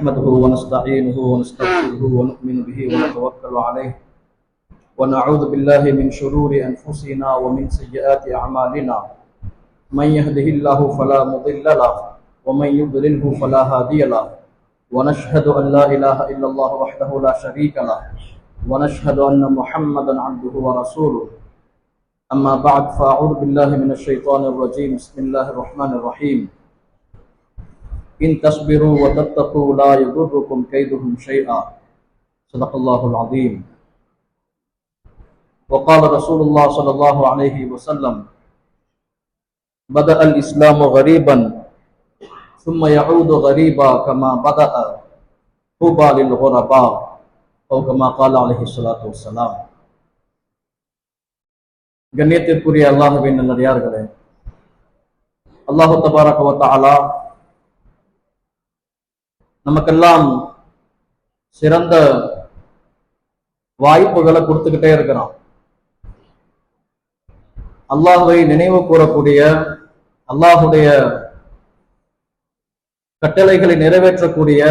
نحمده ونستعينه ونستغفره ونؤمن به ونتوكل عليه ونعوذ بالله من شرور أنفسنا ومن سيئات أعمالنا من يهده الله فلا مضل له ومن يضلله فلا هادي له ونشهد أن لا إله إلا الله وحده لا شريك له ونشهد أن محمدا عبده ورسوله أما بعد فأعوذ بالله من الشيطان الرجيم بسم الله الرحمن الرحيم إن تصبروا وتتقوا لا يضركم كيدهم شيئا صدق الله العظيم وقال رسول الله صلى الله عليه وسلم بدأ الإسلام غريبا ثم يعود غريبا كما بدأ طوبى للغرباء أو كما قال عليه الصلاة والسلام. கண்ணியத்திற்குரிய அல்லாஹ்வின் நல்லடியார்களே, அல்லாஹ் தபாரக வ தஆலா நமக்கெல்லாம் சிறந்த வாய்ப்புகளை கொடுத்துக்கிட்டே இருக்கிறான். அல்லாஹ்வை நினைவு கூறக்கூடிய, அல்லாஹுடைய கட்டளைகளை நிறைவேற்றக்கூடிய,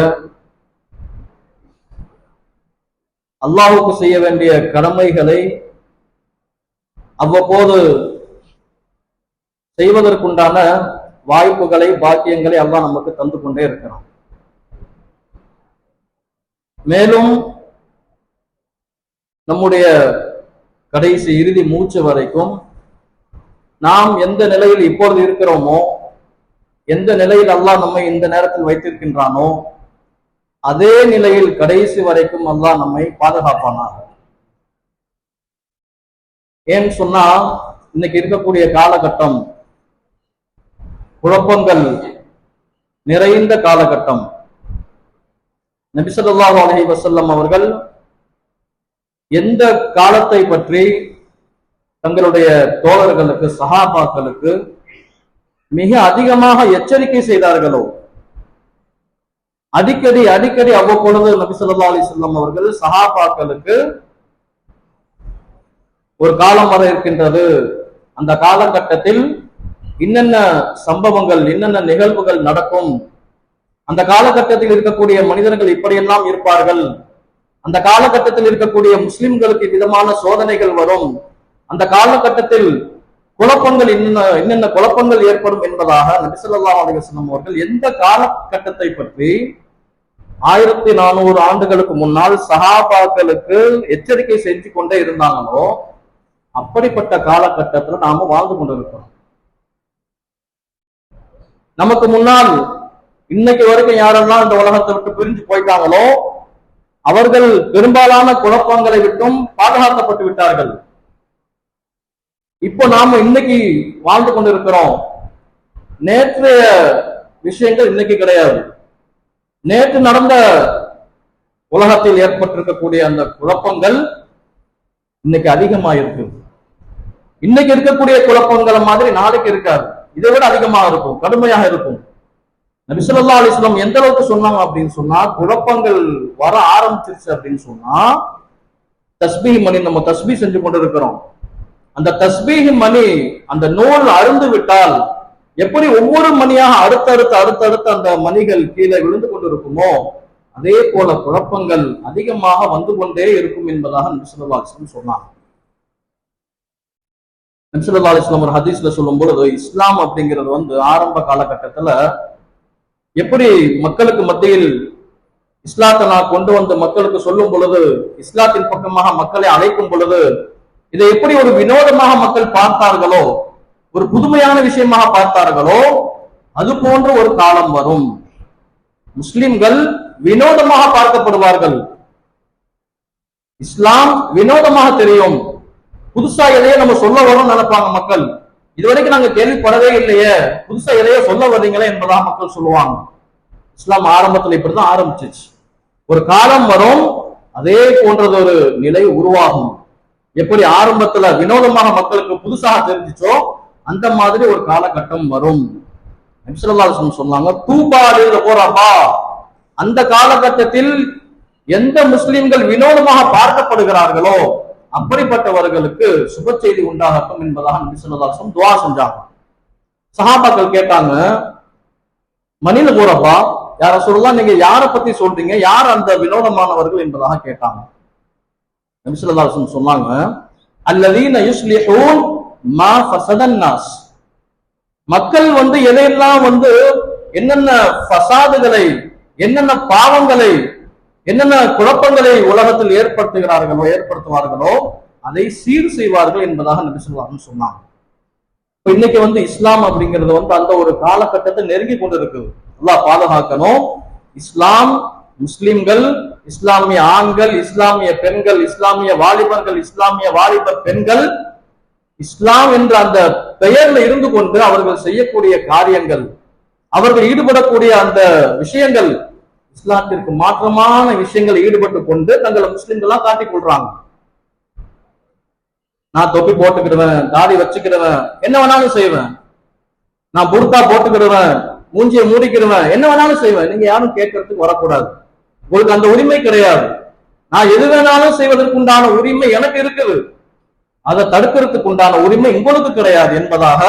அல்லாஹுக்கு செய்ய வேண்டிய கடமைகளை அவ்வப்போது செய்வதற்குண்டான வாய்ப்புகளை, பாக்கியங்களை அல்லாஹ் நமக்கு தந்து கொண்டே இருக்கிறான். மேலும் நம்முடைய கடைசி இறுதி மூச்சு வரைக்கும் நாம் எந்த நிலையில் இப்பொழுது இருக்கிறோமோ, எந்த நிலையில் அல்லாஹ் நம்மை இந்த நேரத்தில் வைத்திருக்கின்றானோ, அதே நிலையில் கடைசி வரைக்கும் அல்லாஹ் நம்மை பாதுகாப்பானார். ஏன்னு சொன்னா, இன்னைக்கு இருக்கக்கூடிய காலகட்டம் குழப்பங்கள் நிறைந்த காலகட்டம். நபி ஸல்லல்லாஹு அலைஹி வஸல்லம் அவர்கள் எந்த காலத்தை பற்றி தங்களுடைய தோழர்களுக்கு, சஹாபாக்களுக்கு மிக அதிகமாக எச்சரிக்கை செய்தார்களோ, அடிக்கடி அவ்வப்பொழுது நபி ஸல்லல்லாஹு அலைஹி வஸல்லம் அவர்கள் சஹாபாக்களுக்கு ஒரு காலம் வர இருக்கின்றது, அந்த காலகட்டத்தில் என்னென்ன சம்பவங்கள், என்னென்ன நிகழ்வுகள் நடக்கும், அந்த காலகட்டத்தில் இருக்கக்கூடிய மனிதர்கள் இப்படியெல்லாம் இருப்பார்கள், அந்த காலகட்டத்தில் இருக்கக்கூடிய முஸ்லிம்களுக்கு விதமான சோதனைகள் வரும், அந்த காலகட்டத்தில் குழப்பங்கள் என்னென்ன குழப்பங்கள் ஏற்படும் என்பதாக நபி ஸல்லல்லாஹு அலைஹி வஸல்லம் அவர்கள் எந்த காலகட்டத்தை பற்றி 1400 ஆண்டுகளுக்கு முன்னால் சஹாபாக்களுக்கு எச்சரிக்கை செஞ்சு கொண்டே இருந்தாங்களோ, அப்படிப்பட்ட காலகட்டத்தில் நாம வாழ்ந்து கொண்டிருக்கிறோம். நமக்கு முன்னால் இன்னைக்கு வரைக்கும் யாரெல்லாம் இந்த உலகத்தை விட்டு பிரிஞ்சு போயிட்டாங்களோ, அவர்கள் பெரும்பாலான குழப்பங்களை விட்டும் பாதுகாக்கப்பட்டு விட்டார்கள். இப்போ நாம இன்னைக்கு வாழ்ந்து கொண்டிருக்கிறோம். நேற்றைய விஷயங்கள் இன்னைக்கு கிடையாது. நேற்று நடந்த உலகத்தில் ஏற்பட்டிருக்கக்கூடிய அந்த குழப்பங்கள் இன்னைக்கு அதிகமாயிருக்கு. இன்னைக்கு இருக்கக்கூடிய குழப்பங்கள் மாதிரி நாளைக்கு இருக்காது, இதை விட அதிகமாக இருக்கும், கடுமையாக இருக்கும். நபி ஸல்லல்லாஹு அலைஹி வஸல்லம் எந்த அளவுக்கு சொன்னாங்க அப்படின்னு சொன்னா, குழப்பங்கள் வர ஆரம்பிச்சிருச்சு அப்படின்னு சொன்னா, தஸ்பீஹ் மணி நம்ம தஸ்பீஹ் செஞ்சு கொண்டு இருக்கிறோம். அந்த தஸ்பீஹ் மணி, அந்த நூல் அருந்து விட்டால் எப்படி ஒவ்வொரு மணியாக அடுத்தடுத்து அந்த மணிகள் கீழே விழுந்து கொண்டு இருக்குமோ, அதே போல குழப்பங்கள் அதிகமாக வந்து கொண்டே இருக்கும் என்பதாக நபி ஸல்லல்லாஹு அலைஹி வஸல்லம் சொன்னாங்க. நபி ஸல்லல்லாஹு அலைஹி வஸல்லம் ஒரு ஹதீஸ்ல சொல்லும் பொழுது, இஸ்லாம் அப்படிங்கிறது ஆரம்ப காலகட்டத்துல எப்படி மக்களுக்கு மத்தியில் இஸ்லாத்தை நான் கொண்டு வந்து மக்களுக்கு சொல்லும் பொழுது, இஸ்லாத்தின் பக்கமாக மக்களை அழைக்கும் பொழுது, இதை எப்படி ஒரு வினோதமாக மக்கள் பார்த்தார்களோ, ஒரு புதுமையான விஷயமாக பார்த்தார்களோ, அது போன்ற ஒரு காலம் வரும். முஸ்லிம்கள் வினோதமாக பார்க்கப்படுவார்கள். இஸ்லாம் வினோதமாக தெரியும். புதுசா எதையோ நம்ம சொல்ல வரோம்னு நினைப்பாங்க மக்கள். இதுவரைக்கும் நாங்க கேள்விப்படவே இல்லையே, புதுசா எதையோ சொல்ல வர்றீங்களே என்பதாக மக்கள் சொல்லுவாங்க. இஸ்லாம் ஆரம்பத்தில் இப்படிதான் ஆரம்பிச்சிச்சு. ஒரு காலம் வரும், அதே போன்றது ஒரு நிலை உருவாகும். எப்படி ஆரம்பத்துல வினோதமாக மக்களுக்கு புதுசாக தெரிஞ்சிச்சோ, அந்த மாதிரி ஒரு காலகட்டம் வரும். நபி ஸல்லல்லாஹு அலைஹி வஸல்லம் சொன்னாங்க, தூபா லில் குரபா, அந்த காலகட்டத்தில் எந்த முஸ்லிம்கள் வினோதமாக பார்க்கப்படுகிறார்களோ அப்படிப்பட்டவர்களுக்கு சுப செய்தி உண்டாகட்டும் என்பதாக நபி ஸல்லல்லாஹு அலைஹி வஸல்லம் துஆ செஞ்சாங்க. சஹாபாக்கள் கேட்டாங்க, மனித கூறப்பா யார சொல்லலாம், நீங்க யாரை பத்தி சொல்றீங்க, யார் அந்த வினோதமானவர்கள் என்பதாக கேட்டாங்க. நபி ஸல்லல்லாஹு அலைஹி வஸல்லம் சொன்னாங்க, அல்லதீன யுஸ்லிஹூன் மா ஃபஸதன் நாஸ். மக்கள் எதையெல்லாம் என்னென்ன ஃபசாதுகளை, என்னென்ன பாவங்களை, என்னென்ன குழப்பங்களை உலகத்தில் ஏற்படுத்துவார்களோ அதை சீர் செய்வார்கள் என்பதாக நபி ஸல்லல்லாஹு அலைஹி வஸல்லம் சொன்னாங்க. இன்னைக்கு இஸ்லாம் அப்படிங்கிறது அந்த ஒரு காலகட்டத்தை நெருங்கி கொண்டு இருக்குது. அல்லாஹ் பாதுகாக்கணும். இஸ்லாம், முஸ்லிம்கள், இஸ்லாமிய ஆண்கள், இஸ்லாமிய பெண்கள், இஸ்லாமிய வாலிபர்கள், இஸ்லாமிய வாலிபர் பெண்கள் இஸ்லாம் என்ற அந்த பெயர்ல இருந்து கொண்டு அவர்கள் செய்யக்கூடிய காரியங்கள், அவர்கள் ஈடுபடக்கூடிய அந்த விஷயங்கள் இஸ்லாத்திற்கு மாற்றமான விஷயங்கள் ஈடுபட்டு கொண்டு தங்களை முஸ்லிம்களா காட்டிக் கொள்றாங்க. நான் தொப்பி போட்டுக்கிடுவேன், தாடி வச்சுக்கிடுவேன், என்ன வேணாலும் செய்வேன், நான் புர்கா போட்டுக்கிடுவேன், மூஞ்சியை மூடிக்கிடுவேன், என்ன வேணாலும் செய்வேன். நீங்க யாரும் கேட்கறதுக்கு வரக்கூடாது. உங்களுக்கு அந்த உரிமை கிடையாது. நான் எது வேணாலும் செய்வதற்குண்டான உரிமை எனக்கு இருக்குது, அதை தடுக்கிறதுக்கு உண்டான உரிமை உங்களுக்கு கிடையாது என்பதாக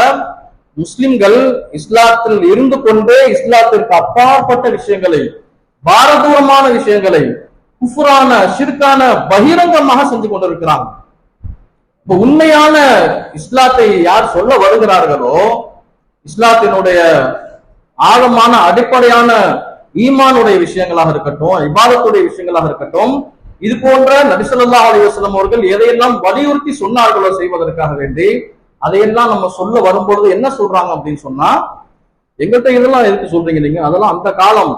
முஸ்லிம்கள் இஸ்லாத்தில் இருந்து கொண்டே இஸ்லாத்திற்கு அப்பாற்பட்ட விஷயங்களை, பாரதூரமான விஷயங்களை, குஃப்ரான ஷிர்கான பகிரங்கமாக செஞ்சு கொண்டிருக்கிறாங்க. இப்ப உண்மையான இஸ்லாத்தை யார் சொல்ல வருகிறார்களோ, இஸ்லாத்தினுடைய ஆழமான அடிப்படையான ஈமானுடைய விஷயங்களாக இருக்கட்டும், இபாதத்துடைய விஷயங்களாக இருக்கட்டும், இது போன்ற நபி ஸல்லல்லாஹு அலைஹி வஸல்லம் அவர்கள் எதையெல்லாம் வலியுறுத்தி சொன்னார்களோ செய்வதற்காக வேண்டி, அதையெல்லாம் நம்ம சொல்ல வரும்பொழுது என்ன சொல்றாங்க அப்படின்னு சொன்னா, எங்கிட்ட இதெல்லாம் எதுக்கு சொல்றீங்க நீங்க, அதெல்லாம் அந்த காலம்,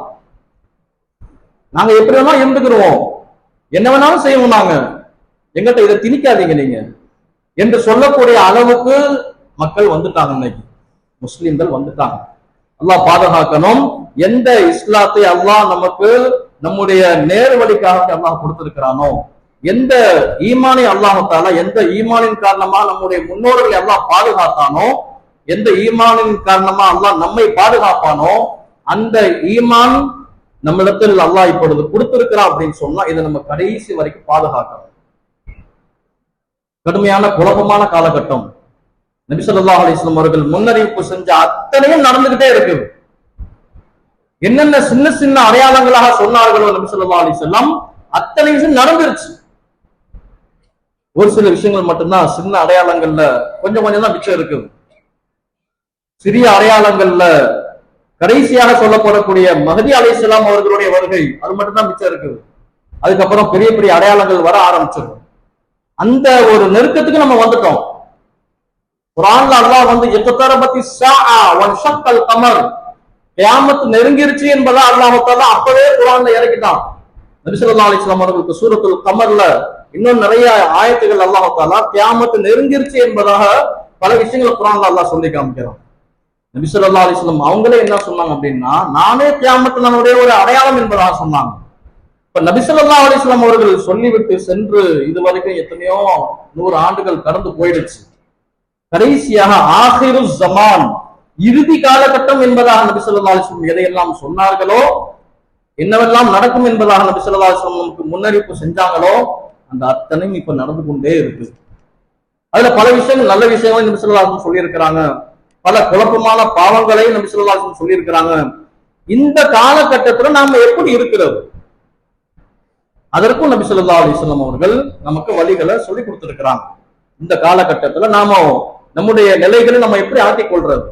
நாங்க எப்படி வேணாலும் இருந்துக்கிறோம், என்ன வேணாலும் செய்வோம், நாங்க எங்கிட்ட இதை திணிக்காதீங்க நீங்க என்று சொல்லக்கூடிய அளவுக்கு மக்கள் வந்துட்டாங்க. இன்னைக்கு முஸ்லிம்கள் வந்துட்டாங்க. அல்லாஹ் பாதுகாக்கணும். எந்த இஸ்லாத்தை அல்லாஹ் நமக்கு நம்முடைய நேர் வழிக்காக அல்லாஹ் கொடுத்திருக்கிறானோ, எந்த ஈமானை அல்லாஹால, எந்த ஈமானின் காரணமா நம்முடைய முன்னோர்களை அல்லாஹ் பாதுகாத்தானோ, எந்த ஈமானின் காரணமா அல்லாஹ் நம்மை பாதுகாப்பானோ, அந்த ஈமான் நம்மிடத்தில் அல்லாஹ் இப்பொழுது கொடுத்திருக்கிறான் அப்படின்னு சொன்னா இதை நம்ம கடைசி வரைக்கும் பாதுகாக்கணும். கடுமையான குழப்பமான காலகட்டம். நபி ஸல்லல்லாஹு அலைஹி வஸல்லம் அவர்கள் முன்னறிவிப்பு செஞ்ச அத்தனையும் நடந்துகிட்டே இருக்கு. என்னென்ன சின்ன சின்ன அடையாளங்களாக சொன்னார்களோ நபி ஸல்லல்லாஹு அலைஹி வஸல்லம், அத்தனை விஷயம் நடந்துருச்சு. ஒரு சில விஷயங்கள் மட்டும்தான் சின்ன அடையாளங்கள்ல கொஞ்சம் கொஞ்சம் தான் மிச்சம் இருக்குது. சிறிய அடையாளங்கள்ல கடைசியாக சொல்லப்படக்கூடிய மஹதி அலைஹிஸ்ஸலாம் அவர்களுடைய வருகை, அது மட்டும்தான் மிச்சம் இருக்குது. அதுக்கப்புறம் பெரிய பெரிய அடையாளங்கள் வர ஆரம்பிச்சிடும். அந்த ஒரு நெருக்கத்துக்கு நம்ம வந்துட்டோம். குர்ஆன்ல அல்லாஹ் இக்தரபத்தி ஸாஅ வன்ஷக்கல் கமர், கியாமத் நெருங்கிருச்சு என்பதா அல்லாஹ் தஆலா அப்பவே குர்ஆன்ல இறக்கிட்டான். நபி ஸல்லல்லாஹு அலைஹி வஸல்லம் அவர்களுக்கு சூரத்துல் கமர்ல இன்னும் நிறைய ஆயத்துகள் அல்லாஹ் தஆலா கியாமத் நெருங்கிருச்சு என்பதாக பல விஷயங்கள் குர்ஆன்ல அல்லாஹ் சொல்லி காமிக்கிறான். நபி ஸல்லல்லாஹு அலைஹி வஸல்லம் அவங்களே என்ன சொன்னாங்க அப்படின்னா, நானே கியாமத் நம்முடைய ஒரு அடையாளம் என்பதாக சொன்னாங்க. இப்ப நபி ஸல்லல்லாஹு அலைஹி வஸல்லம் அவர்கள் சொல்லிவிட்டு சென்று இதுவரைக்கும் எத்தனையோ 100 ஆண்டுகள் கடந்து போயிடுச்சு. கடைசியாக ஆகிரு ஜமான், இறுதி காலகட்டம் என்பதாக நபி ஸல்லல்லாஹு அலைஹி வஸல்லம் எதையெல்லாம் சொன்னார்களோ, என்னவெல்லாம் நடக்கும் என்பதாக நபி ஸல்லல்லாஹு அலைஹி வஸல்லம் நமக்கு முன்னறிவிப்பு செஞ்சாங்களோ, அந்த அத்தனையும் இப்ப நடந்து கொண்டே இருக்கு. அதுல பல விஷயங்கள், நல்ல விஷயங்களை நபி ஸல்லல்லாஹு அலைஹி வஸல்லம் சொல்லியிருக்கிறாங்க, பல குழப்பமான பாவங்களையும் நபி ஸல்லல்லாஹு அலைஹி வஸல்லம் சொல்லியிருக்கிறாங்க. இந்த காலகட்டத்துல நாம எப்படி இருக்கிறது, அதற்கும் நபி ஸல்லல்லாஹு அலைஹி வஸல்லம் அவர்கள் நமக்கு வழிகளை சொல்லி கொடுத்திருக்கிறாங்க. இந்த காலகட்டத்துல நாம நம்முடைய நிலைகளை நம்ம எப்படி ஆக்கிக் கொள்றது,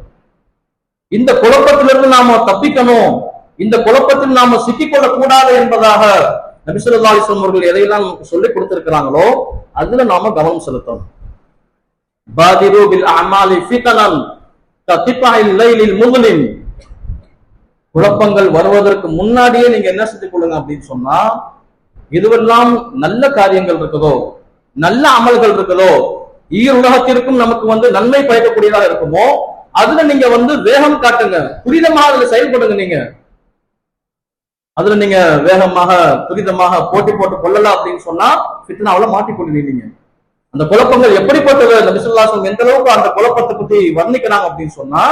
இந்த குழப்பத்திலிருந்து நாம தப்பிக்கணும், இந்த குழப்பத்தில் நாம சிக்கிக்கொள்ளக் கூடாது என்பதாக நபி ஸல்லல்லாஹு அலைஹி வஸல்லம் அவர்கள் எதையெல்லாம் நமக்கு சொல்லி கொடுத்திருக்கிறாங்களோ அதுல நாம கவனம் செலுத்தணும். பாதிரு பில் அமாலி ஃபிதனன் கதிஃபாயில் லைலில் முஸ்லிம், குழப்பங்கள் வருவதற்கு முன்னாடியே நீங்க என்ன செஞ்சு கொள்ளுங்க அப்படின்னு சொன்னா, இதுவெல்லாம் நல்ல காரியங்கள் இருக்குதோ, நல்ல அமல்கள் இருக்குதோ, ஈருலகத்திற்கும் நமக்கு நன்மை பயக்கக்கூடியதாக இருக்குமோ, அதுல நீங்க வேகம் காட்டுங்க, துரிதமாக அதுல செயல்படுங்க. நீங்க அதுல நீங்க வேகமாக துரிதமாக போட்டி போட்டு கொள்ளலாம் அப்படின்னு சொன்னா ஃபித்னாவுல மாட்டிக்கொள்வீங்க. அந்த குழப்பங்கள் எப்படிப்பட்டது, நபி ஸல்லல்லாஹு அலைஹி வஸல்லம் எந்த அளவுக்கு அந்த குழப்பத்தை பத்தி வர்ணிக்கிறாங்க அப்படின்னு சொன்னா,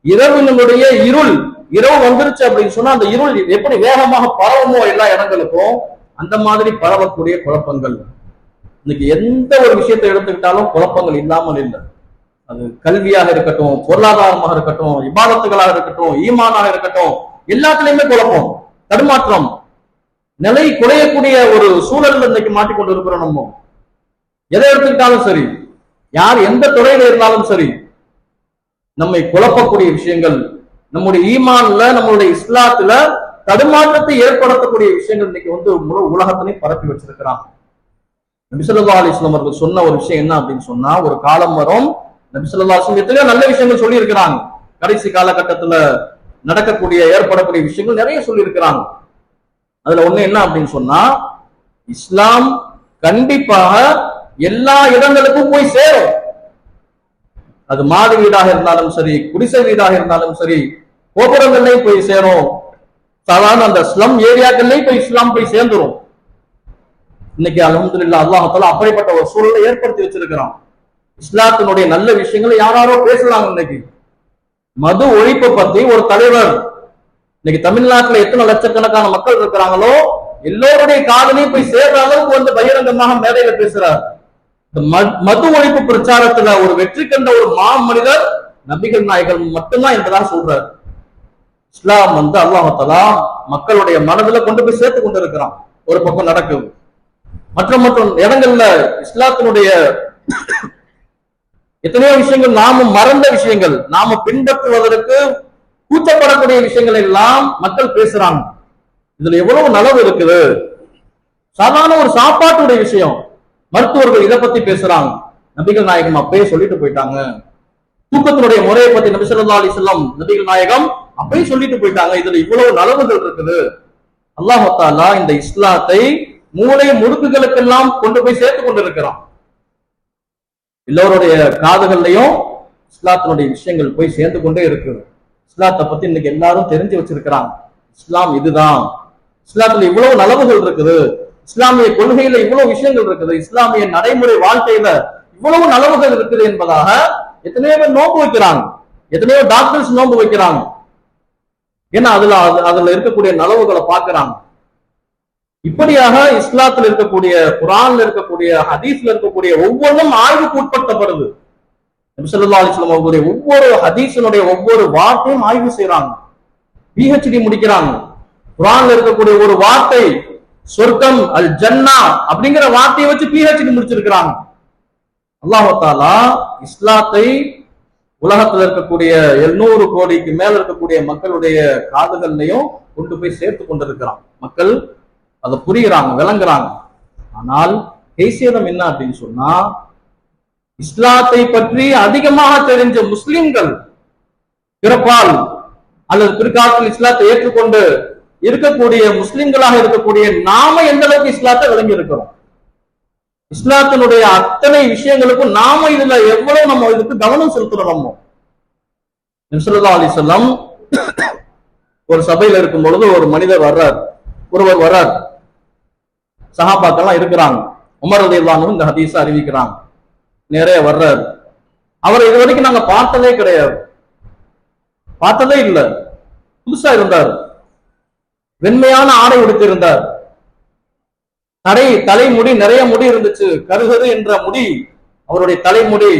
இரவினுடைய இருள், இரவு வந்துருச்சு அப்படின்னு சொன்னா அந்த இருள் எப்படி வேகமாக பரவுமோ எல்லா இடங்களுக்கும், அந்த மாதிரி பரவக்கூடிய குழப்பங்கள். இன்னைக்கு எந்த ஒரு விஷயத்தை எடுத்துக்கிட்டாலும் குழப்பங்கள் இல்லாமல் இல்லை. அது கல்வியாக இருக்கட்டும், பொருளாதாரமாக இருக்கட்டும், இபாதத்துகளாக இருக்கட்டும், ஈமானாக இருக்கட்டும், எல்லாத்துலயுமே குழப்பம், தடுமாற்றம், நிலை குறையக்கூடிய ஒரு சூழல் இன்னைக்கு மாட்டிக்கொண்டு இருக்கிறோம். நம்ம எதை எடுத்துக்கிட்டாலும் சரி, யார் எந்த துறையில இருந்தாலும் சரி, நம்மை குழப்பக்கூடிய விஷயங்கள், நம்முடைய ஈமான்ல, நம்மளுடைய இஸ்லாத்துல தடுமாற்றத்தை ஏற்படுத்தக்கூடிய விஷயங்கள் இன்னைக்கு முழு உலகத்திலையும் பரப்பி வச்சிருக்கிறாங்க. நபி ஸல்லல்லாஹு அலைஹி வஸல்லம் அவர்கள் சொன்ன ஒரு விஷயம் என்ன அப்படின்னு சொன்னா, ஒரு காலம் வரும், நபி ஸல்லல்லாஹு அலைஹி வஸல்லம் எத்தனையோ நல்ல விஷயங்கள் சொல்லி இருக்கிறாங்க. கடைசி காலகட்டத்துல நடக்கக்கூடிய ஏற்படக்கூடிய விஷயங்கள் நிறைய சொல்லி இருக்கிறாங்க. அதுல ஒண்ணு என்ன அப்படின்னு சொன்னா, இஸ்லாம் கண்டிப்பாக எல்லா இடங்களுக்கும் போய் சேரும். அது மாடி வீடாக இருந்தாலும் சரி, குடிசை வீடாக இருந்தாலும் சரி, கோபுரங்கள்லையும் போய் சேரும். சாதாரண அந்த ஸ்லம் ஏரியாக்கள்லையும் போய் இஸ்லாம் போய் சேர்ந்துரும். இன்னைக்கு அல்ஹம்துலில்லாஹ் அல்லாஹ் தஆலா அப்படிப்பட்ட ஒரு சூழலை ஏற்படுத்தி வச்சிருக்கிறான். இஸ்லாத்தினுடைய நல்ல விஷயங்களை யாராரோ பேசலாம். இன்னைக்கு மது ஒழிப்பு பத்தி ஒரு தலைவர், இன்னைக்கு தமிழ்நாட்டுல எத்தனை லட்சக்கணக்கான மக்கள் இருக்கிறாங்களோ எல்லோருடைய காதலையும் போய் சேர்ற அளவுக்கு பகிரங்கமாக மேடையில பேசுறார். மது ஒழிப்பு பிரச்சாரத்துல ஒரு வெற்றி கண்ட ஒரு மனிதர் நபிகள் நாயகம் மட்டும்தான் என்பதாக சொல்றார். இஸ்லாம் அல்லாஹ் தஆலா மக்களுடைய மனதில் கொண்டு போய் சேர்த்து கொண்டு இருக்கிறான். ஒரு பக்கம் நடக்குது, மற்ற இடங்கள்ல இஸ்லாத்தினுடைய எத்தனையோ விஷயங்கள் நாம மறந்த விஷயங்கள், நாம பின்பற்றுவதற்கு கூச்சப்படக்கூடிய விஷயங்கள் எல்லாம் மக்கள் பேசுறாங்க. இதுல எவ்வளவு நலவு இருக்குது. சாதாரண ஒரு சாப்பாட்டுடைய விஷயம், மருத்துவர்கள் இதை பத்தி பேசுறாங்க, நபிகள் நாயகம் அப்பயே சொல்லிட்டு போயிட்டாங்க. தூக்கத்தினுடைய முறையை பத்தி நபி ஸல்லல்லாஹு அலைஹி வஸல்லம் நபிகள் நாயகம் அப்பயே சொல்லிட்டு போயிட்டாங்க. இதுல இவ்வளவு நலவுகள் இருக்குது. அல்லாஹ் தஆலா இந்த இஸ்லாத்தை மூளை முடுக்குகளுக்கெல்லாம் கொண்டு போய் சேர்த்து கொண்டு இருக்கிறான். எல்லோருடைய காதுகள்லையும் இஸ்லாத்தினுடைய விஷயங்கள் போய் சேர்ந்து கொண்டே இருக்குது. இஸ்லாத்தை பத்தி இன்னைக்கு எல்லாரும் தெரிஞ்சு வச்சிருக்கிறாங்க. இஸ்லாம் இதுதான், இஸ்லாத்துல இவ்வளவு நலவுகள் இருக்குது, இஸ்லாமிய கொள்கையில இவ்வளவு விஷயங்கள் இருக்குது, இஸ்லாமிய நடைமுறை வாழ்க்கையில இவ்வளவு நலவுகள் இருக்குது என்பதாக எத்தனையோ பேர் நோன்பு வைக்கிறாங்க, எத்தனையோ டாக்டர்ஸ் நோன்பு வைக்கிறாங்க. ஏன்னா அதுல இருக்கக்கூடிய நலவுகளை பார்க்கிறாங்க. இப்படியாக இஸ்லாத்தில் இருக்கக்கூடிய, குர்ஆன்ல இருக்கக்கூடிய, ஹதீஸ்ல இருக்கக்கூடிய ஒவ்வொன்றும் ஆய்வுக்கு உட்படுத்தப்படுது. நபி ஸல்லல்லாஹு அலைஹி வஸல்லம் அவர்களுடைய ஒவ்வொரு ஹதீஸினுடைய ஒவ்வொரு வார்த்தையும் ஆய்வு செய்யறாங்க, பிஹெச்டி முடிக்கிறாங்க. குர்ஆன்ல இருக்கக்கூடிய ஒரு வார்த்தை சொர்க்கம், அல் ஜன்னா அப்படிங்கிற வார்த்தையை வச்சு பிஹெச்டி முடிச்சிருக்கிறாங்க. அல்லாஹ் தஆலா இஸ்லாத்தை உலகத்தில் இருக்கக்கூடிய 700 கோடிக்கு மேல இருக்கக்கூடிய மக்களுடைய காதுகள்லையும் கொண்டு போய் சேர்த்து கொண்டிருக்கிறான். மக்கள் அதை புரிகிறாங்க, விளங்குறாங்க. ஆனால் கைசேதம் என்ன அப்படின்னு சொன்னா, இஸ்லாத்தை பற்றி அதிகமாக தெரிஞ்ச முஸ்லிம்கள் பிறப்பால் அல்லது பிற்காலத்தில் இஸ்லாத்தை ஏற்றுக்கொண்டு இருக்கக்கூடிய முஸ்லிம்களாக இருக்கக்கூடிய நாம எந்த அளவுக்கு இஸ்லாத்தை விளங்கி இருக்கிறோம், இஸ்லாத்தினுடைய அத்தனை விஷயங்களுக்கும் நாம இதுல எவ்வளவு நம்ம இதுக்கு கவனம் செலுத்துறோம். நபி ஸல்லல்லாஹு அலைஹி வஸல்லம் ஒரு சபையில இருக்கும் பொழுது ஒரு மனிதர் ஒருவர் வர்றார். சஹாபாக்கெல்லாம் இருக்கிறாங்க. உமர் ரலியல்லாஹு அன்ஹு இந்த ஹதீஸை அறிவிக்கிறாங்க. நிறைய வர்றாரு. அவரை இது வரைக்கும் நாங்க பார்த்ததே கிடையாது, பார்த்ததே இல்லை. புதுசா இருந்தார், வெண்மையான ஆடை உடுத்திருந்தார், தலைமுடி நிறைய முடி இருந்துச்சு, கருகரு என்ற முடி, அவருடைய தலைமுடி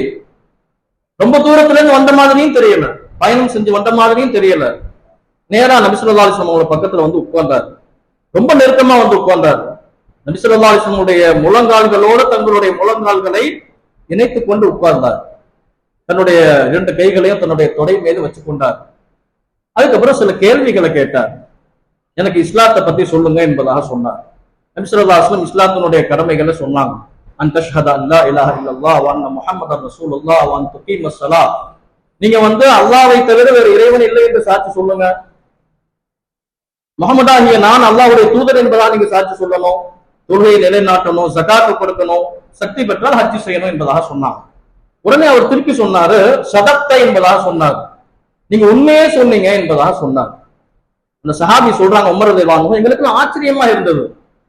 ரொம்ப தூரத்துல இருந்து வந்த மாதிரியும் தெரியல, பயணம் செஞ்சு வந்த மாதிரியும் தெரியல. நேரா நபி ஸல்லல்லாஹு அலைஹி வஸல்லம் அவங்கள பக்கத்துல உட்கார்ந்தார், ரொம்ப நெருக்கமா உட்கார்ந்தார். நபி ஸல்லல்லாஹு அலைஹி வஸல்லம் முழங்கால்களோடு தங்களுடைய முழங்கால்களை இணைத்துக் கொண்டு உட்கார்ந்தார். தன்னுடைய 2 கைகளையும் தன்னுடைய தொடை மீது வச்சு கொண்டார். அதுக்கப்புறம் சில கேள்விகளை கேட்டார். எனக்கு இஸ்லாத்தை பத்தி சொல்லுங்க என்பதாக சொன்னார். நபி ஸல்லல்லாஹு அலைஹி வஸல்லம் இஸ்லாத்தினுடைய கடமைகளை சொன்னாங்க. அன் தஷ்ஹத அல்லா இலாஹ இல்லல்லாஹ் வ அன்ன முஹம்மதர் ரசூலுல்லாஹ் வ அன் துகீமஸ் ஸலாத். நீங்க அல்லாஹ்வை தவிர வேறு இறைவன் இல்லை என்று சாட்சி சொல்லுங்க. முஹம்மதாகிய நான் அல்லாஹ்வுடைய தூதர் என்பதாக நீங்க சாட்சி சொல்லணும். தொழுகையை நிலைநாட்டணும், ஜகாத்து கொடுக்கணும், சக்தி பெற்றால் ஹஜ் செய்யணும் என்பதாக சொன்னாங்க. உடனே அவர் திருப்பி சொன்னாரு, சதக்த என்பதாக சொன்னார், நீங்க உண்மையே சொன்னீங்க என்பதாக சொன்னார். அந்த சஹாபி சொல்றாங்க, உமர் ரலியல்லாஹு அன்ஹு, எங்களுக்கு ஆச்சரியமா இருந்தது.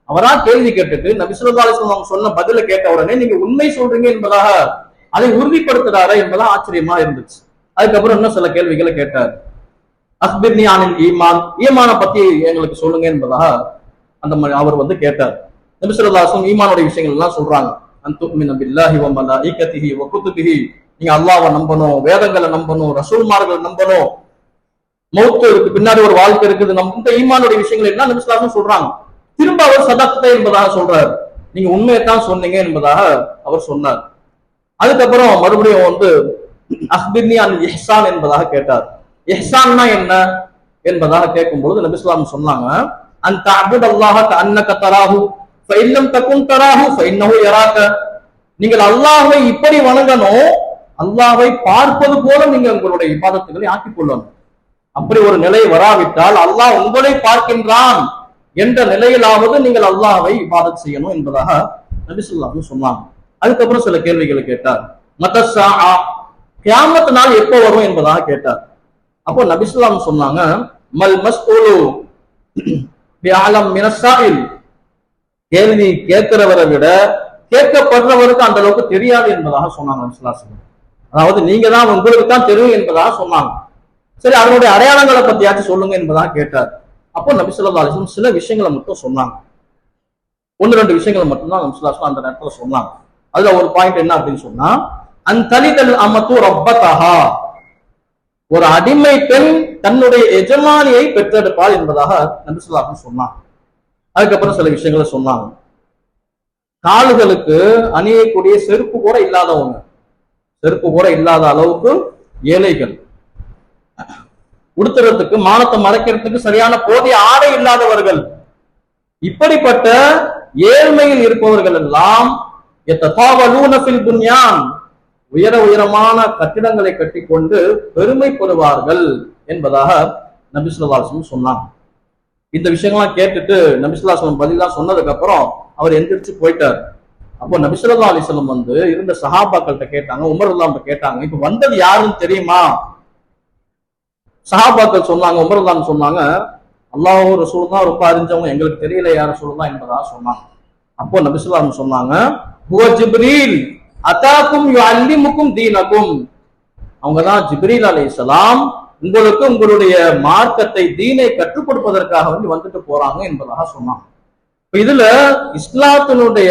அவரா கேள்வி கேட்டுட்டு நபி ஸல்லல்லாஹு அலைஹி வஸல்லம் சொன்ன பதில கேட்ட உடனே நீங்க உண்மை சொல்றீங்க என்பதாக அதை உறுதிப்படுத்துறாரு என்பதாக ஆச்சரியமா இருந்துச்சு. அதுக்கப்புறம் இன்னும் சில கேள்விகளை கேட்டார். அக்பிர்னி அனில் ஈமான், ஈமான பத்தி எங்களுக்கு சொல்லுங்க என்பதாக அவர் கேட்டார். நபி ஸல்லல்லாஹு அலைஹி வஸல்லம் ஈமானுடைய விஷயங்கள் எல்லாம் சொல்றாங்க. அன்துமின பில்லாஹி வ மலாயிகத்திஹி வ குதுபிஹி, நீங்க அல்லாஹ்வை நம்பணும், வேதங்களை நம்பணும், ரசூல்மார்களை நம்பணும், மௌத்துக்கு பின்னாடி ஒரு வாழ்க்கை இருக்குது, நம்ம இந்த ஈமானுடைய விஷயங்கள் எல்லாம் நபி ஸல்லல்லாஹு அலைஹி வஸல்லம் சொல்றாங்க. திரும்ப அவர் சதக்த என்பதாக சொல்றாரு, நீங்க உண்மையைத்தான் சொன்னீங்க என்பதாக அவர் சொன்னார். அதுக்கப்புறம் மறுபடியும் அஹ்பிர்னி அன் இஹ்சான் என்பதாக கேட்டார். இஹ்சான்னா என்ன என்பதாக கேட்கும்போது நபி ஸல்லல்லாஹு அலைஹி வஸல்லம் சொன்னாங்க, அன் தஅபுதல்லாஹ கஅன்னக தராஹு ஃபஇன் லம் தகுன் தராஹு ஃபஇன்னஹு யராக. நீங்கள் அல்லாஹ்வை இப்படி வணங்கணும், அல்லாஹ்வை பார்ப்பது போல நீங்க உங்களுடைய இபாதத்துகளை ஆக்கிக் கொள்ளணும். அப்படி ஒரு நிலை வராவிட்டால் அல்லாஹ் உங்களை பார்க்கின்றான் என்ற நிலையிலாவது நீங்கள் அல்லாஹ்வை இபாதத் செய்யணும் என்பதாக நபி ஸல்லல்லாஹு அலைஹி வஸல்லம் சொன்னாங்க. அதுக்கப்புறம் சில கேள்விகளை கேட்டார். மத்தஸ்ஸா, கியாமத் நாள் எப்போ வரும் என்பதாக கேட்டார். அப்போ நபி ஸல்லல்லாஹு அலைஹி வஸல்லம் சொன்னாங்க, மல் மஸ்ஊலு பிஅலம் மினஸ்ஸாயில், கேள்வி கேட்கிறவரை விட கேட்கப்படுறவருக்கு அந்த அளவுக்கு தெரியாது என்பதாக சொன்னாங்க நபி ஸல்லல்லாஹு அலைஹி வஸல்லம். அதாவது நீங்க தான், உங்களுக்கு தான் தெரியும் என்பதாக சொன்னாங்க. சரி, அதனுடைய அடையாளங்களை பத்தியாச்சும் சொல்லுங்க என்பதாக கேட்டார். அப்போ நபி ஸல்லல்லாஹு அலைஹி வஸல்லம் சில விஷயங்களை மட்டும் சொன்னாங்க. ஒன்று ரெண்டு விஷயங்களை மட்டும்தான் நபி ஸல்லல்லாஹு அலைஹி வஸல்லம் அந்த நேரத்துல சொன்னாங்க. அதுல ஒரு பாயிண்ட் என்ன அப்படின்னு சொன்னா, அன்தலிதல் அமது ரப்பதஹா, ஒரு அடிமை பெண் தன்னுடைய எஜமானியை பெற்றெடுப்பாள் என்பதாக நபி ஸல்லல்லாஹு அலைஹி வஸல்லம் சொன்னாங்க. அதுக்கப்புறம் சில விஷயங்களை சொன்னாங்க. கால்களுக்கு அணியக்கூடிய செருப்பு கூட இல்லாதவங்க, செருப்பு கூட இல்லாத அளவுக்கு ஏழைகள், உடுத்துறதுக்கு மானத்தை மறைக்கிறதுக்கு சரியான போதிய ஆடை இல்லாதவர்கள், இப்படிப்பட்ட ஏழ்மையில் இருப்பவர்கள் எல்லாம் யதஃபாவலூன ஃபில் புன்யான், உயரமான கட்டிடங்களை கட்டிக்கொண்டு பெருமைப்படுவார்கள் என்பதாக நபி ஸல்லல்லாஹு அலைஹி வஸல்லம் சொன்னாங்க. இந்த விஷயங்கள்லாம் கேட்டுட்டு நபி ஸல்லல்லாஹு அலைஹி வஸல்லம் பதிலா சொன்னதுக்கு அப்புறம் அவர் எந்திரிச்சு போயிட்டார். அப்போ நபி ஸல்லல்லாஹு அலைஹி வஸல்லம் இருந்த சஹாபாக்கள்கிட்ட கேட்டாங்க, உமர் ரலியல்லாஹு கேட்டாங்க, இப்ப வந்தது யாருன்னு தெரியுமா? சஹாபாக்கள் சொன்னாங்க, உமர் ரலியல்லாஹு சொன்னாங்க, அல்லாஹ் ரசூல் தான் ரொம்ப அறிஞ்சவங்க, எங்களுக்கு தெரியல யார் ரசூல் தான் என்பதாக சொன்னாங்க. அப்போ நபி ஸல்லல்லாஹு அலைஹி வஸல்லம் சொன்னாங்க, ஹுவ ஜிப்ரீல் அதாக்கும் யுஅல்லிமுக்கும் தீனக்கும், அவங்க தான் ஜிப்ரீல் அலைஹிஸ்ஸலாம், உங்களுக்கு உங்களுடைய மார்க்கத்தை தீனை கற்றுக் கொடுப்பதற்காக வந்துட்டு போறாங்க என்பதாக சொன்னாங்க. இதுல இஸ்லாத்தினுடைய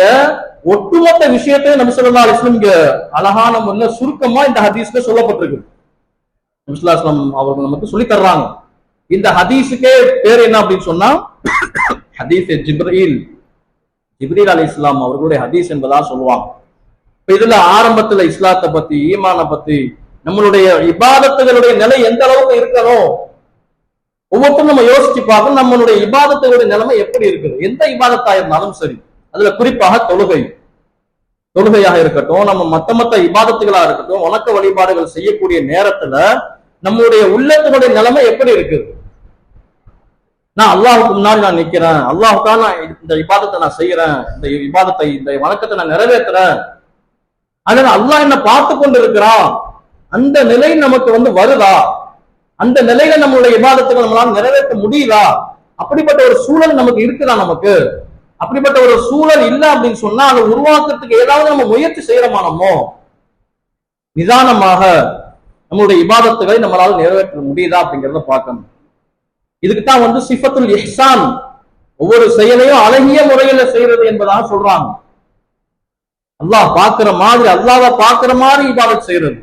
ஒட்டுமொத்த விஷயத்தை நபி ஸல்லல்லாஹு அலைஹி வஸல்லம் இங்க அழகான முறையில சுருக்கமா இந்த ஹதீஸ்ல சொல்லப்பட்டிருக்கு. நபி ஸல்லல்லாஹு அலைஹி வஸல்லம் அவங்க நமக்கு சொல்லி தர்றாங்க. இந்த ஹதீஸுக்கே பேர் என்ன அப்படின்னு சொன்னா, ஹதீஸ் ஜிப்ரீல், ஜிப்ரீல் அலைஹிஸ்ஸலாம் அவர்களுடைய ஹதீஸ் என்பதா சொல்லுவாங்க. இதுல ஆரம்பத்துல இஸ்லாத்தை பத்தி, ஈமான பத்தி, நம்மளுடைய இபாதத்துகளுடைய நிலை எந்த அளவுக்கு இருக்கணும் ஒவ்வொருத்தரும் நம்ம யோசிச்சு பார்க்கணும். நம்மளுடைய இபாதத்துகளுடைய நிலைமை எப்படி இருக்குது, எந்த இபாதத்தா இருந்தாலும் சரி, அதுல குறிப்பாக தொழுகையாக இருக்கட்டும், நம்ம மத்த இபாதத்துகளா இருக்கட்டும், வணக்க வழிபாடுகள் செய்யக்கூடிய நேரத்துல நம்மளுடைய உள்ளத்தினுடைய நிலைமை எப்படி இருக்குது? நான் அல்லாஹுக்கு முன்னாடி நான் நிக்கிறேன், அல்லாஹுக்காக நான் இந்த இபாதத்தை நான் செய்யறேன், இந்த இபாதத்தை, இந்த வணக்கத்தை நான் நிறைவேற்றுறேன், அதனால அல்லாஹ் என்ன பார்த்து கொண்டு இருக்கிறான், அந்த நிலை நமக்கு வருதா? அந்த நிலையில நம்மளுடைய இபாதத்துகளை நம்மளால நிறைவேற்ற முடியுதா? அப்படிப்பட்ட ஒரு சூழல் நமக்கு இருக்குதா? நமக்கு அப்படிப்பட்ட ஒரு சூழல் இல்லை அப்படின்னு சொன்னா அதை உருவாக்குறதுக்கு ஏதாவது நம்ம முயற்சி செய்யறோமா? நிதானமாக நம்மளுடைய இபாதத்துகளை நம்மளால நிறைவேற்ற முடியுதா அப்படிங்கிறத பார்க்கணும். இதுக்குத்தான் சிஃபத்துல் இஹ்சான், ஒவ்வொரு செயலையும் அழகிய முறையில செய்யறது என்பதாக சொல்றாங்க. அல்லாஹ் பார்க்கிற மாதிரி, அல்லாஹ்வை பார்க்கிற மாதிரி இபாதத் செய்யறது.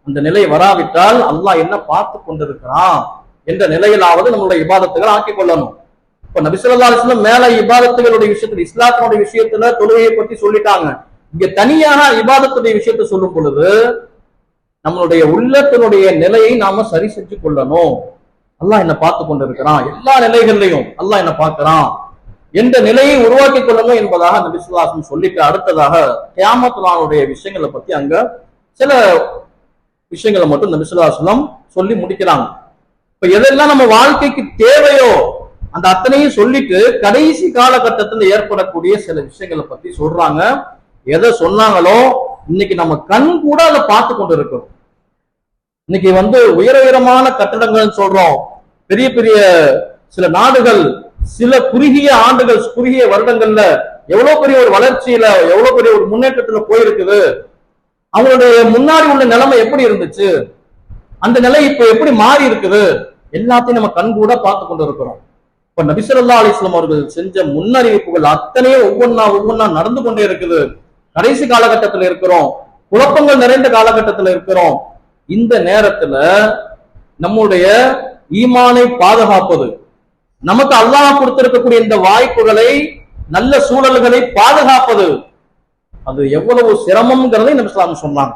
அந்த நிலை வராவிட்டால் அல்லாஹ் என்ன பார்த்து கொண்டிருக்கிறான் என்ற நிலையிலாவது நம்மளுடைய இபாதத்துகள் ஆக்கிக் கொள்ளணும். இப்ப நபி ஸல்லல்லாஹு அலைஹி வஸல்லம் மேல இபாதத்துகளுடைய விஷயத்துல, இஸ்லாத்தினுடைய விஷயத்துல தொழுகையை பத்தி சொல்லிட்டாங்க. இங்க தனியாக இபாதத்துடைய விஷயத்தை சொல்லும் பொழுது நம்மளுடைய உள்ளத்தினுடைய நிலையை நாம சரி செஞ்சு கொள்ளணும். அல்லாஹ் என்ன பார்த்து கொண்டிருக்கிறான், எல்லா நிலைகள்லையும் அல்லாஹ் என்ன பார்க்கிறான் என்ற நிலையை உருவாக்கி கொள்ளணும் என்பதாக நபி ஸல்லல்லாஹு அலைஹி வஸல்லம் சொல்லிட்டு அடுத்ததாக கியாமத் நாளுடைய விஷயங்களை பத்தி அங்க சில விஷயங்களை மட்டும் நபி ஸல்லல்லாஹு அலைஹி வஸல்லம் சொல்லி முடிக்கிறாங்க. இப்ப எதெல்லாம் நம்ம வாழ்க்கைக்கு தேவையோ அந்த அத்தனையும் சொல்லிட்டு கடைசி காலகட்டத்தில் ஏற்படக்கூடிய சில விஷயங்களை பத்தி சொல்றாங்க. எதை சொன்னாங்களோ இன்னைக்கு நம்ம கண் கூட அதை பார்த்து கொண்டு இருக்கிறோம். இன்னைக்கு உயரமான கட்டடங்கள் சொல்றோம், பெரிய பெரிய சில நாடுகள் சில குறுகிய ஆண்டுகள், குறுகிய வருடங்கள்ல எவ்வளவு பெரிய ஒரு வளர்ச்சியில, எவ்வளவு பெரிய ஒரு முன்னேற்றத்துல போயிருக்குது. அவங்களுடைய முன்னாடி உள்ள நிலைமை எப்படி இருந்துச்சு, அந்த நிலை இப்ப எப்படி மாறி இருக்குது, எல்லாத்தையும் நம்ம கண் கூட பார்த்து கொண்டு இருக்கிறோம். இப்ப நபி ஸல்லல்லாஹு அலைஹி வஸல்லம் அவர்கள் செஞ்ச முன்னறிவிப்புகள் அத்தனையும் ஒவ்வொன்னா நடந்து கொண்டே இருக்குது. கடைசி காலகட்டத்தில் இருக்கிறோம், குழப்பங்கள் நிறைந்த காலகட்டத்தில் இருக்கிறோம். இந்த நேரத்துல நம்முடைய ஈமானை பாதுகாப்பது, நமக்கு அல்லாஹ் கொடுத்திருக்கக்கூடிய இந்த வாய்ப்புகளை, நல்ல சூழல்களை பாதுகாப்பது, அது எவ்வளவு சிரமம்ங்கிறதை நபி ஸல்லல்லாஹு அலைஹி வஸல்லம் சொன்னாங்க.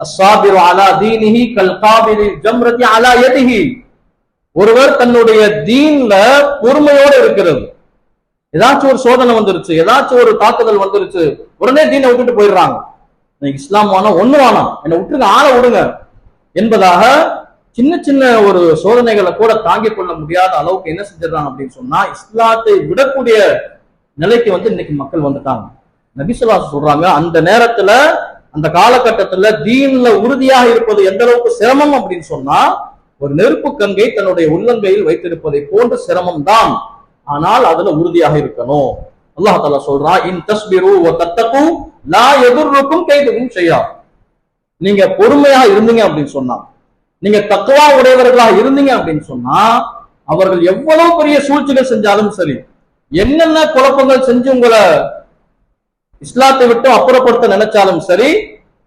அஸ்ஸாபிரு அலா தீனிஹி கல் காபிலி ஜம்ரதி அலா யதிஹி. ஒருவர் தன்னுடைய தீன்ல பொறுமையோடு இருக்கிறது. ஏதாச்சும் ஒரு சோதனை வந்துருச்சு, ஏதாச்சும் ஒரு தாக்குதல் வந்துருச்சு, உடனே தீனை விட்டுட்டு போயிடுறாங்க. இஸ்லாம் வேணா, ஒண்ணு வேணாம், என்னை விட்டுருங்க, ஆளை விடுங்க என்பதாக சின்ன சின்ன ஒரு சோதனைகளை கூட தாங்கிக் கொள்ள முடியாத அளவுக்கு என்ன செஞ்சிடறாங்க அப்படின்னு சொன்னா, இஸ்லாத்தை விடக்கூடிய நிலைக்கு இன்னைக்கு மக்கள் வந்துட்டாங்க. நபி ஸல்லல்லாஹு அலைஹி வஸல்லம் சொல்றாங்க, அந்த நேரத்துல, அந்த காலகட்டத்துல தீன்ல உறுதியாக இருப்பது எந்த அளவுக்கு சிரமம் அப்படின்னு சொன்னா, ஒரு நெருப்பு கங்கை தன்னுடைய உள்ளங்கையில் வைத்திருப்பதை போன்ற சிரமம் தான். ஆனால் அதுல உறுதியாக இருக்கணும். அல்லாஹ் தஆலா சொல்றான், இன் தஸ்பிரு வ தத்தகு லா யதுர்ருக்கும் கைதுஹும் ஷையா. நீங்க பொறுமையாக இருந்தீங்க அப்படின்னு சொன்னா, நீங்க தக்வா உடையவர்களாக இருந்தீங்க அப்படின்னு சொன்னா, அவர்கள் எவ்வளவு பெரிய சூழ்ச்சிகள் செஞ்சாலும் சரி, என்னென்ன குழப்பங்கள் செஞ்சு உங்களை இஸ்லாத்தை விட்டு அப்புறப்படுத்த நினைச்சாலும் சரி,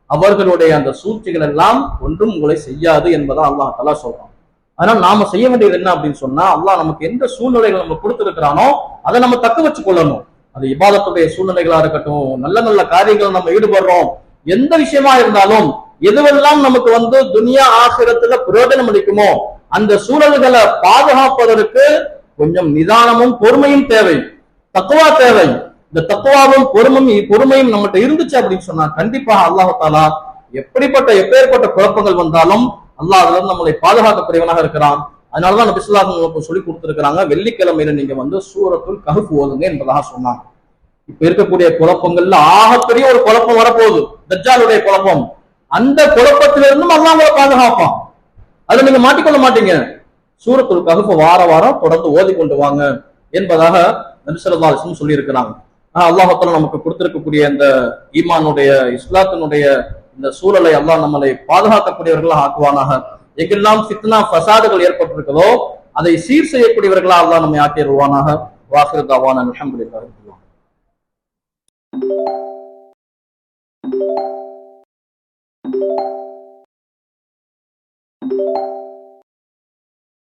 அவர்களுடைய அந்த சூழ்ச்சிகள் எல்லாம் ஒன்றும் உங்களை செய்யாது என்பதை அல்லாஹ் தஆலா சொல்றான். அதனால நாம செய்ய வேண்டியது என்ன அப்படின்னு சொன்னா, அல்லாஹ் நமக்கு எந்த சூழ்நிலைகள் நம்ம கொடுத்திருக்கிறானோ அதை நம்ம தக்க வச்சு கொள்ளணும். அது இபாதத்துடைய சூழ்நிலைகளா இருக்கட்டும், நல்ல நல்ல காரியங்கள் நம்ம ஈடுபடுறோம், எந்த விஷயமா இருந்தாலும், எதுவெல்லாம் நமக்கு துனியா ஆகிரத்துல பிரயோஜனம் அளிக்குமோ அந்த சூழல்களை பாதுகாப்பதற்கு கொஞ்சம் நிதானமும் பொறுமையும் தேவை, தக்வா தேவை. இந்த தக்வாவும் பொறுமையும் நம்மகிட்ட இருந்துச்சு அப்படின்னு சொன்னா, கண்டிப்பாக அல்லாஹ் தஆலா எப்பேற்பட்ட குழப்பங்கள் வந்தாலும் அல்லாஹ் அதுல இருந்து நம்மளை பாதுகாக்கக்கூடியவனாக இருக்கிறான். அதனாலதான் நபி ஸல்லல்லாஹு அலைஹி வஸல்லம் சொல்லி கொடுத்திருக்கிறாங்க, வெள்ளிக்கிழமையில நீங்க சூரத்துல் கஹ்ஃப் ஓதுங்க என்பதாக சொன்னாங்க. இப்ப இருக்கக்கூடிய குழப்பங்கள்ல ஆகப்பெரிய ஒரு குழப்பம் வரப்போகுது, தஜ்ஜாலுடைய குழப்பம். அந்த குழப்பத்திலிருந்தும் அல்லாஹ் உங்களை பாதுகாப்பான். அதுல நீங்க மாட்டிக்கொள்ள மாட்டீங்க. சூரத்துல் கஹ்ஃப் வார வாரம் தொடர்ந்து ஓதி கொண்டு வாங்க என்பதாக நபி ஸல்லல்லாஹு அலைஹி வஸல்லம் சொல்லி இருக்கிறாங்க. அல்லாஹ் தஆலா நமக்கு கொடுத்திருக்கக்கூடிய இந்த ஈமானுடைய, இஸ்லாத்தினுடைய இந்த சூழலை அல்லாஹ் நம்மளை பாதுகாக்கக்கூடியவர்களாக ஆக்குவானாக. எங்கெல்லாம் ஃபித்னா ஃபசாதுகள் ஏற்பட்டிருக்கிறதோ அதை சீர் செய்யக்கூடியவர்களா அல்லாஹ் நம்மை ஆக்கிடுவானாக. வாஹிரு தஅவானா அல்ஹம்துலில்லாஹி.